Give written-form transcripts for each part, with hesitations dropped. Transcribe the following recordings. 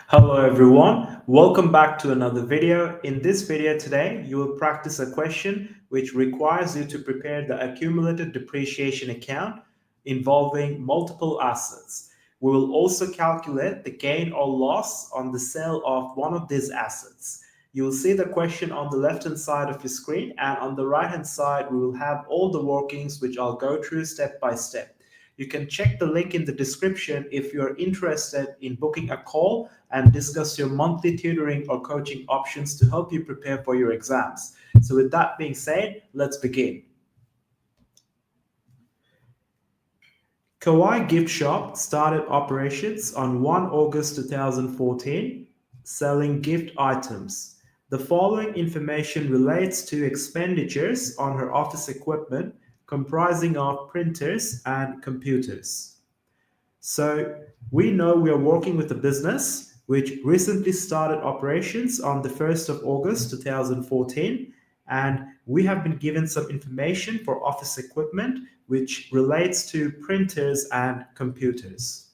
Hello everyone, welcome back to another video. In this video today, you will practice a question which requires you to prepare the accumulated depreciation account involving multiple assets. We will also calculate the gain or loss on the sale of one of these assets. You will see the question on the left hand side of your screen, and on the right hand side we will have all the workings which I'll go through step by step. You can check the link in the description if you're interested in booking a call and discuss your monthly tutoring or coaching options to help you prepare for your exams. So with that being said, let's begin. Kauai Gift Shop started operations on 1 August 2014, selling gift items. The following information relates to expenditures on her office equipment comprising of printers and computers. So we know we are working with a business which recently started operations on the 1st of August 2014, and we have been given some information for office equipment which relates to printers and computers.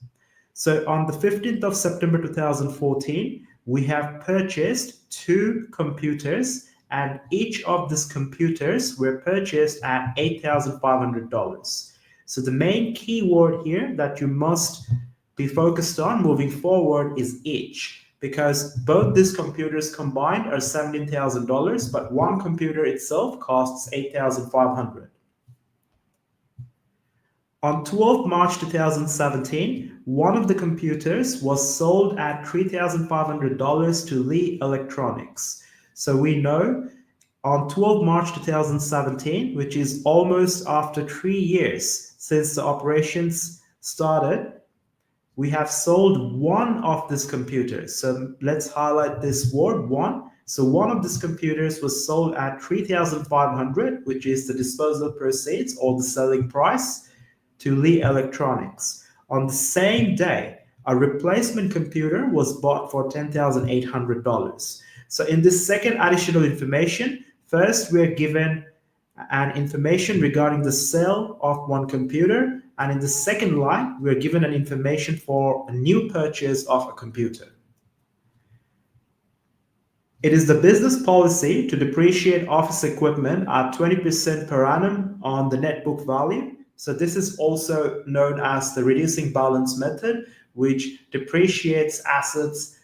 So on the 15th of September 2014, we have purchased 2 computers, and each of these computers were purchased at $8,500. So the main keyword here that you must be focused on moving forward is each, because both these computers combined are $17,000, but one computer itself costs $8,500. On 12 March 2017, one of the computers was sold at $3,500 to Lee Electronics. So we know on 12 March 2017, which is almost after 3 years since the operations started, we have sold one of these computers. So let's highlight this word, one. So one of these computers was sold at $3,500, which is the disposal proceeds or the selling price, to Lee Electronics. On the same day, a replacement computer was bought for $10,800. So in this second additional information, first we're given an information regarding the sale of one computer, and in the second line, we're given an information for a new purchase of a computer. It is the business policy to depreciate office equipment at 20% per annum on the net book value. So this is also known as the reducing balance method, which depreciates assets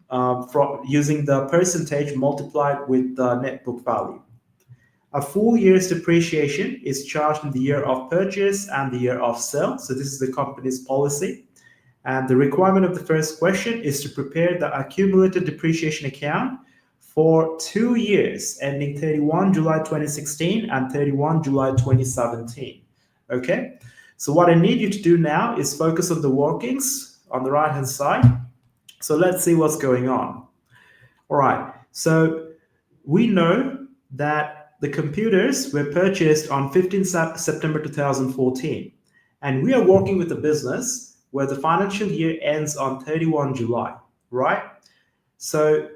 from using the percentage multiplied with the net book value. A full year's depreciation is charged in the year of purchase and the year of sale. So this is the company's policy. And the requirement of the first question is to prepare the accumulated depreciation account for 2 years ending 31 July 2016 and 31 July 2017. Okay, so what I need you to do now is focus on the workings on the right hand side. So let's see what's going on. All right, so we know that the computers were purchased on 15th September 2014, and we are working with a business where the financial year ends on 31 July, right? So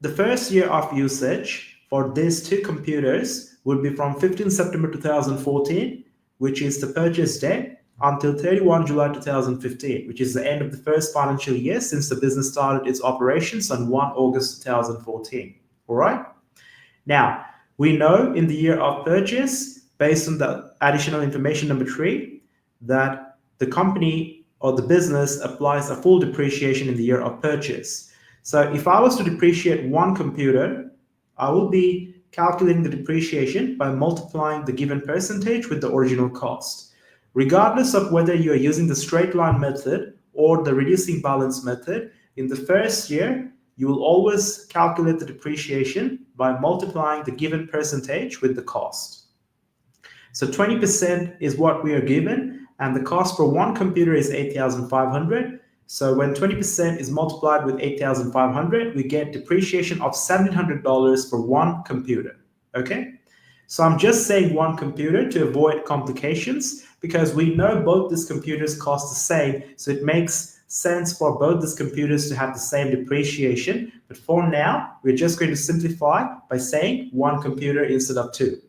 the first year of usage for these 2 computers would be from 15th September 2014, which is the purchase date, until 31 July 2015, which is the end of the first financial year since the business started its operations on 1 August 2014. All right? Now, we know in the year of purchase, based on the additional information number 3, that the company or the business applies a full depreciation in the year of purchase. So if I was to depreciate one computer, I will be calculating the depreciation by multiplying the given percentage with the original cost. Regardless of whether you are using the straight line method or the reducing balance method, in the first year, you will always calculate the depreciation by multiplying the given percentage with the cost. So 20% is what we are given, and the cost for one computer is $8,500. So when 20% is multiplied with $8,500, we get depreciation of $1,700 for one computer, okay? So I'm just saying one computer to avoid complications, because we know both these computers cost the same, so it makes sense for both these computers to have the same depreciation. But for now, we're just going to simplify by saying one computer instead of 2.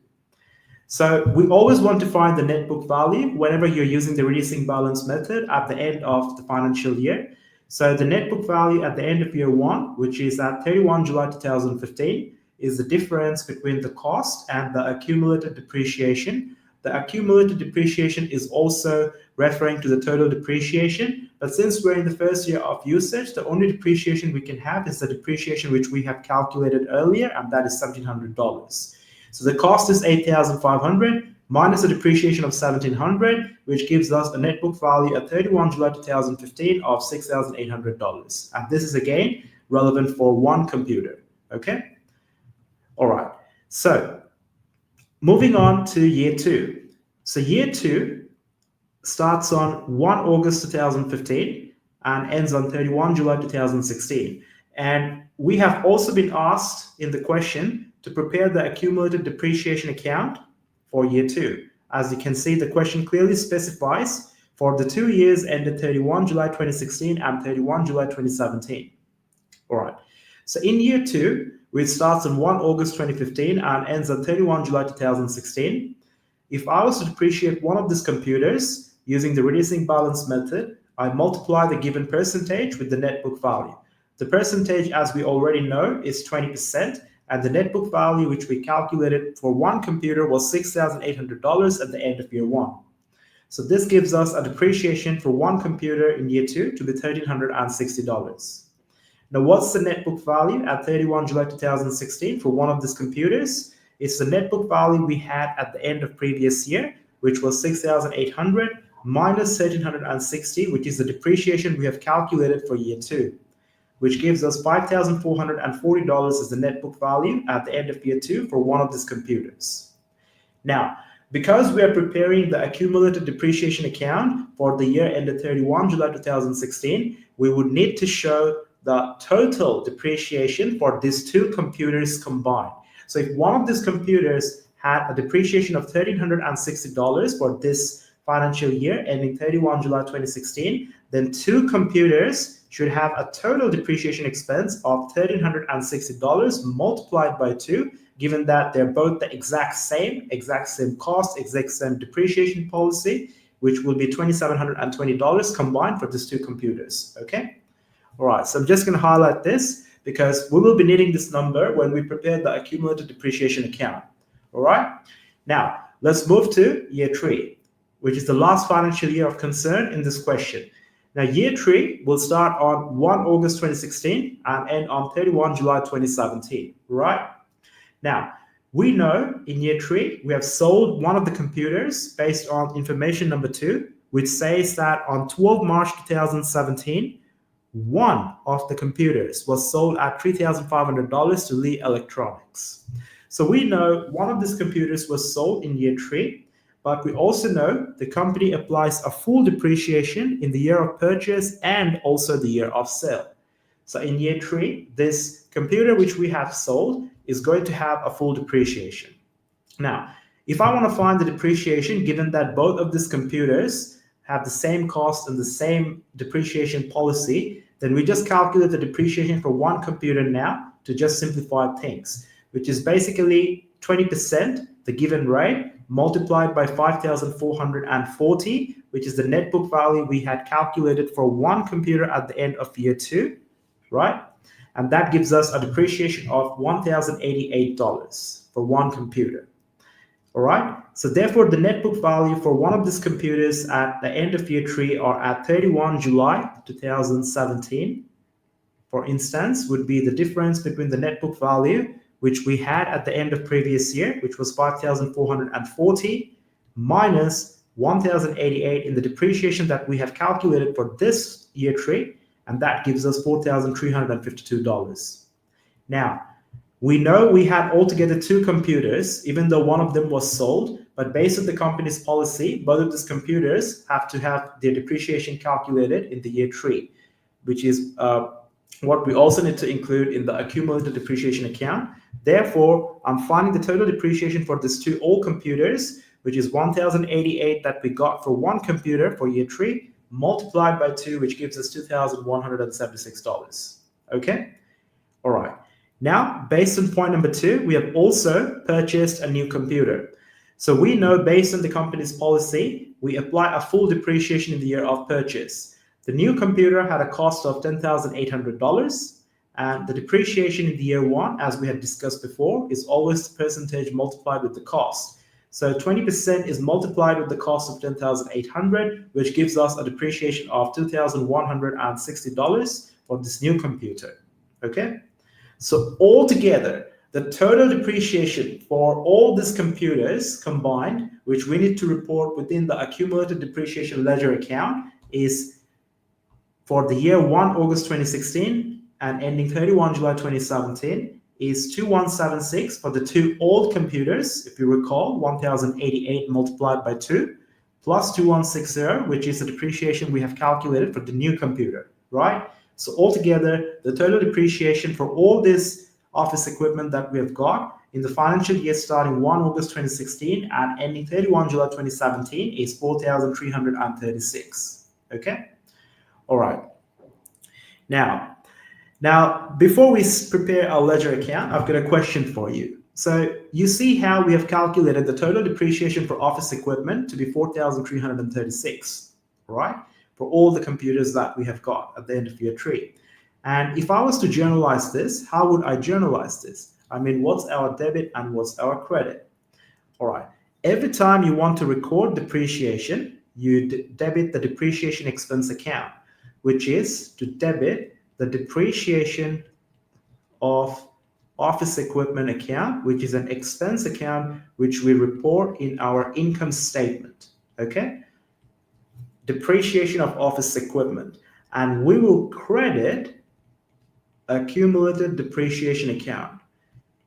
So we always want to find the net book value whenever you're using the reducing balance method at the end of the financial year. So the net book value at the end of year 1, which is at 31 July 2015, is the difference between the cost and the accumulated depreciation. The accumulated depreciation is also referring to the total depreciation, but since we're in the first year of usage, the only depreciation we can have is the depreciation which we have calculated earlier, and that is $1,700. So the cost is $8,500 minus the depreciation of $1,700, which gives us a net book value at 31 July 2015 of $6,800. And this is again relevant for one computer. Okay? All right. So moving on to year 2. So year 2 starts on 1 August 2015 and ends on 31 July 2016. And we have also been asked in the question to prepare the accumulated depreciation account for year 2. As you can see, the question clearly specifies for the 2 years ended 31 July 2016 and 31 July 2017. All right. So in year 2, which starts on 1 August 2015 and ends on 31 July 2016, if I was to depreciate one of these computers using the reducing balance method, I multiply the given percentage with the net book value. The percentage, as we already know, is 20%, and the net book value which we calculated for one computer was $6,800 at the end of year 1. So this gives us a depreciation for one computer in year 2 to be $1,360. Now, what's the net book value at 31 July 2016 for one of these computers? It's the net book value we had at the end of previous year, which was $6,800 minus $1,360, which is the depreciation we have calculated for year 2, which gives us $5,440 as the net book value at the end of year 2 for one of these computers. Now, because we are preparing the accumulated depreciation account for the year ended 31 July 2016, we would need to show the total depreciation for these two computers combined. So if one of these computers had a depreciation of $1,360 for this financial year ending 31 July 2016, then two computers should have a total depreciation expense of $1,360 multiplied by 2, given that they're both the exact same cost, exact same depreciation policy, which will be $2,720 combined for these two computers. Okay? All right, so I'm just going to highlight this because we will be needing this number when we prepare the accumulated depreciation account. All right, now let's move to year 3, which is the last financial year of concern in this question. Now, year 3 will start on 1 August 2016 and end on 31 July 2017, right? Now, we know in year 3, we have sold one of the computers based on information number 2, which says that on 12 March 2017, one of the computers was sold at $3,500 to Lee Electronics. So we know one of these computers was sold in year 3, but we also know the company applies a full depreciation in the year of purchase and also the year of sale. So in year 3, this computer which we have sold is going to have a full depreciation. Now, if I want to find the depreciation, given that both of these computers have the same cost and the same depreciation policy, then we just calculate the depreciation for one computer now to just simplify things, which is basically 20%, the given rate, multiplied by 5,440, which is the net book value we had calculated for one computer at the end of year 2, right? And that gives us a depreciation of $1,088 for one computer. All right, so therefore the net book value for one of these computers at the end of year 3 or at 31 July 2017, for instance, would be the difference between the net book value which we had at the end of previous year, which was 5,440, minus 1,088 in the depreciation that we have calculated for this year 3, and that gives us $4,352. Now, we know we had altogether two computers, even though one of them was sold, but based on the company's policy, both of these computers have to have their depreciation calculated in the year 3, which is what we also need to include in the accumulated depreciation account. Therefore, I'm finding the total depreciation for these two old computers, which is 1,088 that we got for one computer for year 3, multiplied by 2, which gives us $2,176. Okay? All right. Now, based on point number 2, we have also purchased a new computer. So we know based on the company's policy, we apply a full depreciation in the year of purchase. The new computer had a cost of $10,800, and the depreciation in the year one, as we had discussed before, is always the percentage multiplied with the cost. So 20% is multiplied with the cost of $10,800, which gives us a depreciation of $2,160 for this new computer. Okay? So altogether, the total depreciation for all these computers combined, which we need to report within the accumulated depreciation ledger account, is for the year 1 August 2016 and ending 31 July 2017 is 2176 for the two old computers, if you recall, 1088 multiplied by 2, plus 2160, which is the depreciation we have calculated for the new computer, right? So altogether, the total depreciation for all this office equipment that we have got in the financial year starting 1 August 2016 and ending 31 July 2017 is 4,336. Okay? All right. Now, before we prepare our ledger account, I've got a question for you. So you see how we have calculated the total depreciation for office equipment to be 4,336, right? For all the computers that we have got at the end of year 3. And if I was to journalize this, how would I journalize this? I mean, what's our debit and what's our credit? All right. Every time you want to record depreciation, you debit the depreciation expense account, which is to debit the depreciation of office equipment account, which is an expense account which we report in our income statement. Okay? Depreciation of office equipment. And we will credit accumulated depreciation account.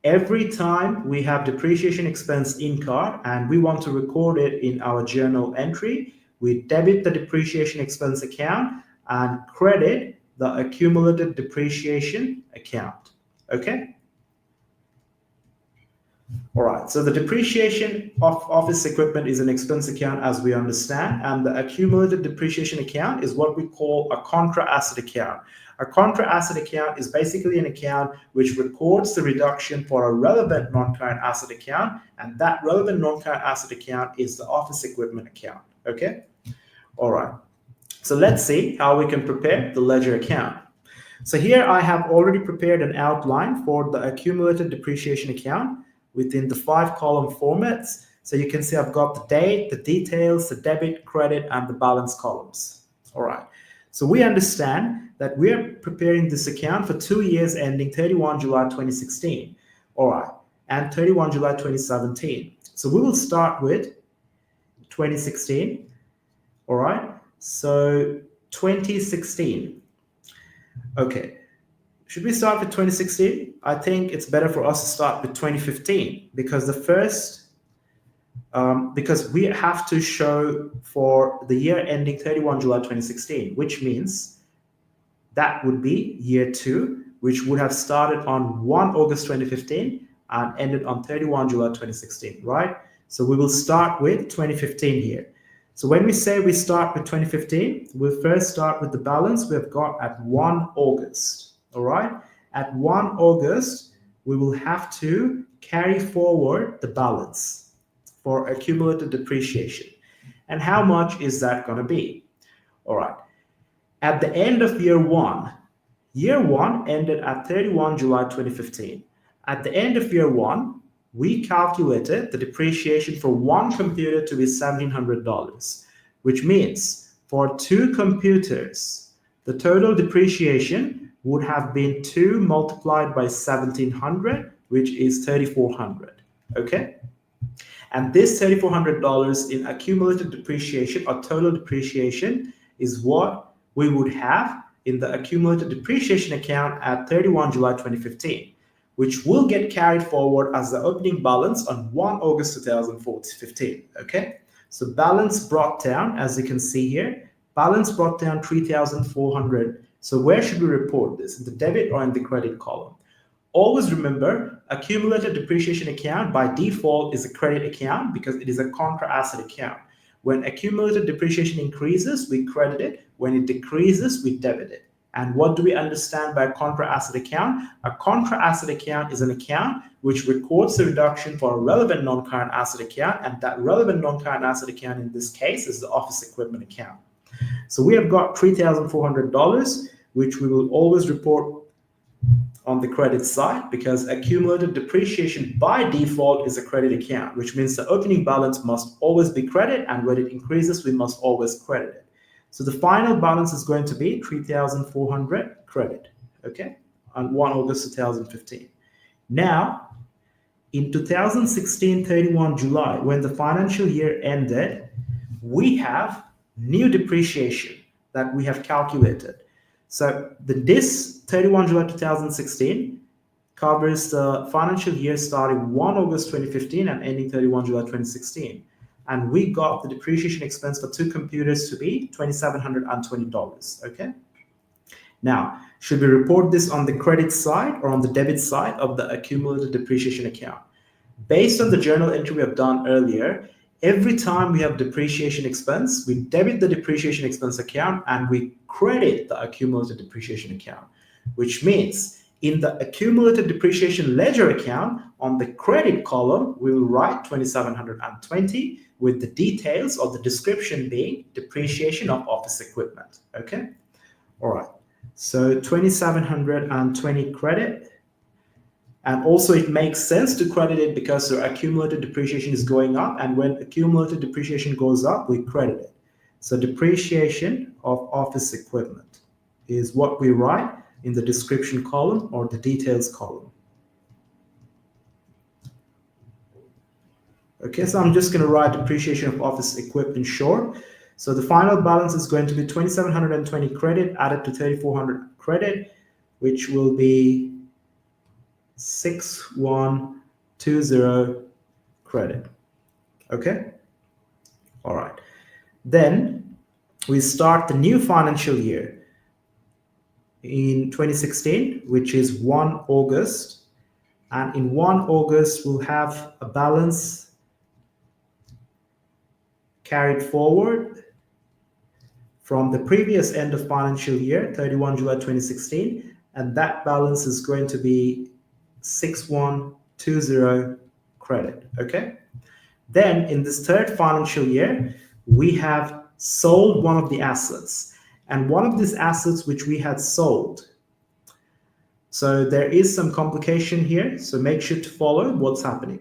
Every time we have depreciation expense incurred and we want to record it in our journal entry, we debit the depreciation expense account and credit the accumulated depreciation account. Okay? All right, so the depreciation of office equipment is an expense account as we understand, and the accumulated depreciation account is what we call a contra asset account. A contra asset account is basically an account which records the reduction for a relevant non-current asset account, and that relevant non-current asset account is the office equipment account. Okay? All right. So let's see how we can prepare the ledger account. So here I have already prepared an outline for the accumulated depreciation account within the 5-column formats. So you can see I've got the date, the details, the debit, credit, and the balance columns. All right. So we understand that we're preparing this account for 2 years ending 31 July 2016. All right. And 31 July 2017. So we will start with 2016. All right. So 2016. Okay. Should we start with 2016? I think it's better for us to start with 2015 because because we have to show for the year ending 31 July 2016, which means that would be year 2, which would have started on 1 August 2015 and ended on 31 July 2016, right? So we will start with 2015 here. So when we say we start with 2015, we'll first start with the balance we've got at 1 August. All right. At 1 August, we will have to carry forward the balance for accumulated depreciation. And how much is that going to be? All right. At the end of year 1 ended at 31 July 2015. At the end of year 1, we calculated the depreciation for one computer to be $1,700, which means for 2 computers, the total depreciation would have been 2 multiplied by 1,700, which is 3,400. Okay? And this $3,400 in accumulated depreciation or total depreciation is what we would have in the accumulated depreciation account at 31 July 2015, which will get carried forward as the opening balance on 1 August 2015. Okay? So balance brought down, as you can see here, balance brought down 3,400. So where should we report this? In the debit or in the credit column? Always remember, accumulated depreciation account by default is a credit account because it is a contra asset account. When accumulated depreciation increases, we credit it. When it decreases, we debit it. And what do we understand by a contra asset account? A contra asset account is an account which records the reduction for a relevant non-current asset account, and that relevant non-current asset account in this case is the office equipment account. So we have got $3,400, which we will always report on the credit side because accumulated depreciation by default is a credit account, which means the opening balance must always be credit, and when it increases, we must always credit it. So the final balance is going to be 3,400 credit, okay, on 1 August 2015. Now, in 2016, 31 July, when the financial year ended, we have new depreciation that we have calculated. So this 31 July 2016 covers the financial year starting 1 August 2015 and ending 31 July 2016. And we got the depreciation expense for 2 computers to be $2,720, okay? Now, should we report this on the credit side or on the debit side of the accumulated depreciation account? Based on the journal entry we have done earlier, every time we have depreciation expense, we debit the depreciation expense account and we credit the accumulated depreciation account, which means in the accumulated depreciation ledger account, on the credit column, we will write 2,720 with the details of the description being depreciation of office equipment, okay? All right, so 2,720 credit. And also it makes sense to credit it because the accumulated depreciation is going up, and when accumulated depreciation goes up, we credit it. So depreciation of office equipment is what we write in the description column or the details column. Okay, so I'm just going to write depreciation of office equipment short. So the final balance is going to be 2,720 credit added to 3,400 credit, which will be 6,120 credit. Okay, all right. Then we start the new financial year in 2016, which is 1 August. And in 1 August, we'll have a balance carried forward from the previous end of financial year, 31 July 2016, and that balance is going to be 6,120 credit, okay? Then in this third financial year, we have sold one of the assets, and one of these assets which we had sold. So there is some complication here, so make sure to follow what's happening.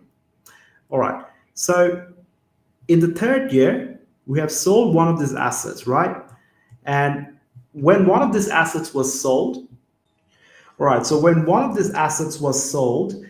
All right, so in the third year, we have sold one of these assets, right? And when one of these assets was sold, all right, so when one of these assets was sold,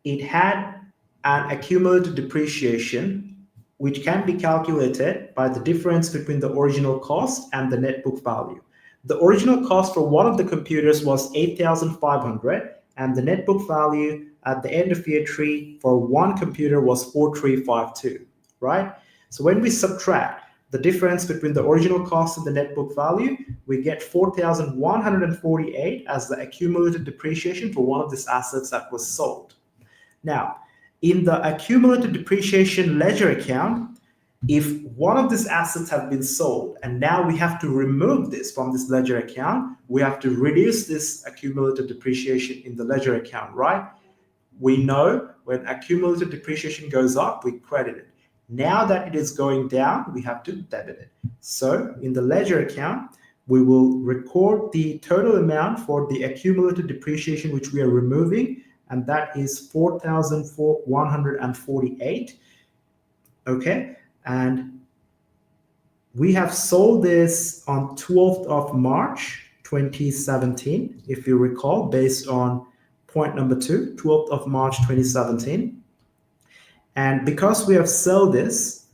it had an accumulated depreciation, which can be calculated by the difference between the original cost and the net book value. The original cost for one of the computers was $8,500, and the net book value at the end of year 3 for one computer was $4,352, right? So when we subtract the difference between the original cost and the net book value, we get 4,148 as the accumulated depreciation for one of these assets that was sold. Now, in the accumulated depreciation ledger account, if one of these assets have been sold and now we have to remove this from this ledger account, we have to reduce this accumulated depreciation in the ledger account, right? We know when accumulated depreciation goes up, we credit it. Now that it is going down, we have to debit it. So in the ledger account, we will record the total amount for the accumulated depreciation which we are removing, and that is 4,148. Okay, and we have sold this on 12th of March 2017, if you recall, based on point number 2, 12th of March 2017. And because we have sold this,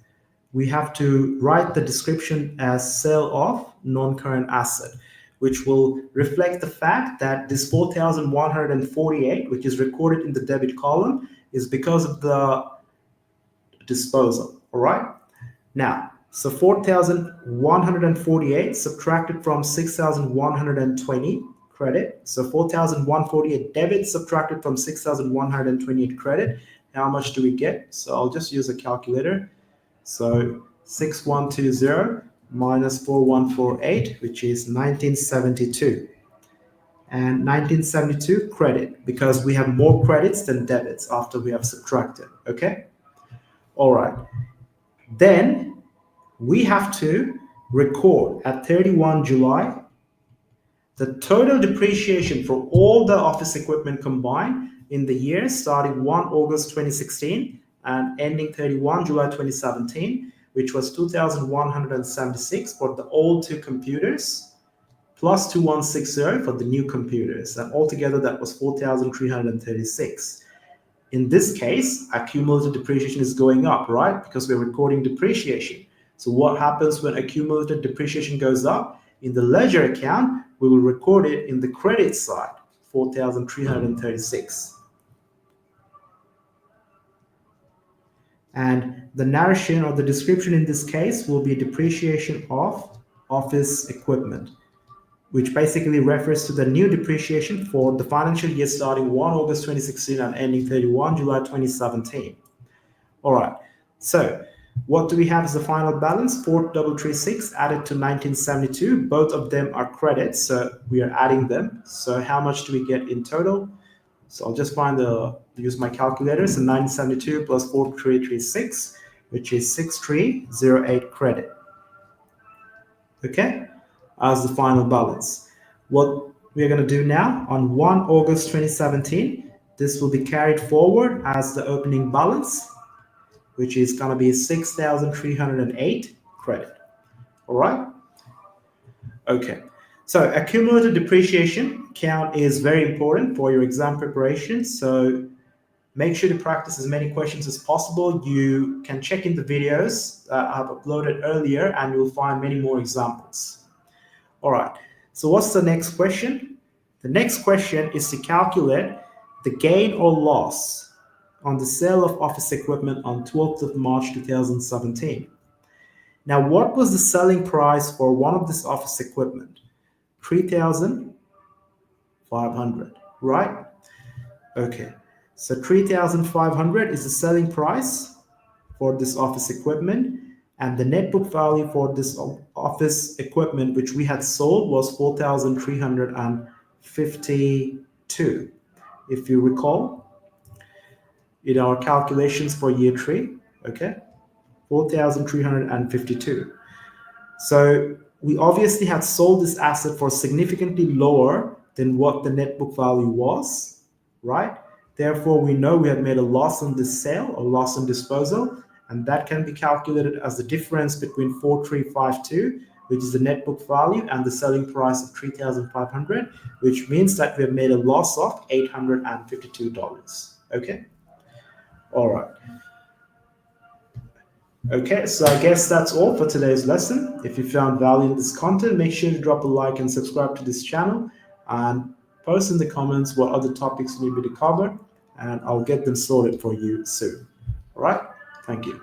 we have to write the description as sale of non-current asset, which will reflect the fact that this 4,148, which is recorded in the debit column, is because of the disposal. All right. Now, so 4,148 subtracted from 6,120 credit. So 4,148 debit subtracted from 6,128 credit. How much do we get? So I'll just use a calculator. So 6,120 minus 4,148, which is 1972. And 1972 credit, because we have more credits than debits after we have subtracted. Okay. All right. Then we have to record at 31 July the total depreciation for all the office equipment combined in the year starting 1 August 2016 and ending 31 July 2017, which was 2,176 for the old two computers, plus 2,160 for the new computers. And altogether, that was 4,336. In this case, accumulated depreciation is going up, right? Because we're recording depreciation. So what happens when accumulated depreciation goes up? In the ledger account, we will record it in the credit side, 4,336. And the narration or the description in this case will be depreciation of office equipment, which basically refers to the new depreciation for the financial year starting 1 August 2016 and ending 31 July 2017. All right, so what do we have as the final balance? 4,336 added to 1972. Both of them are credits, so we are adding them. So how much do we get in total? So I'll just use my calculator. So 972 plus 4,336, which is 6,308 credit. Okay, as the final balance. What we're going to do now on 1 August 2017, this will be carried forward as the opening balance, which is going to be 6,308 credit. All right. Okay. So accumulated depreciation count is very important for your exam preparation. So make sure to practice as many questions as possible. You can check in the videos I've uploaded earlier and you'll find many more examples. All right. So what's the next question? The next question is to calculate the gain or loss on the sale of office equipment on 12th of March 2017. Now, what was the selling price for one of this office equipment? 3,500, right? Okay, so 3,500 is the selling price for this office equipment, and the net book value for this office equipment, which we had sold, was 4,352. If you recall, in our calculations for year 3, okay, 4,352. So we obviously had sold this asset for significantly lower than what the net book value was, right? Therefore, we know we had made a loss on this sale or loss on disposal, and that can be calculated as the difference between 4,352, which is the net book value, and the selling price of 3,500, which means that we have made a loss of $852, okay? All right. Okay, so I guess that's all for today's lesson. If you found value in this content, make sure to drop a like and subscribe to this channel and post in the comments what other topics you need me to cover, and I'll get them sorted for you soon. All right, thank you.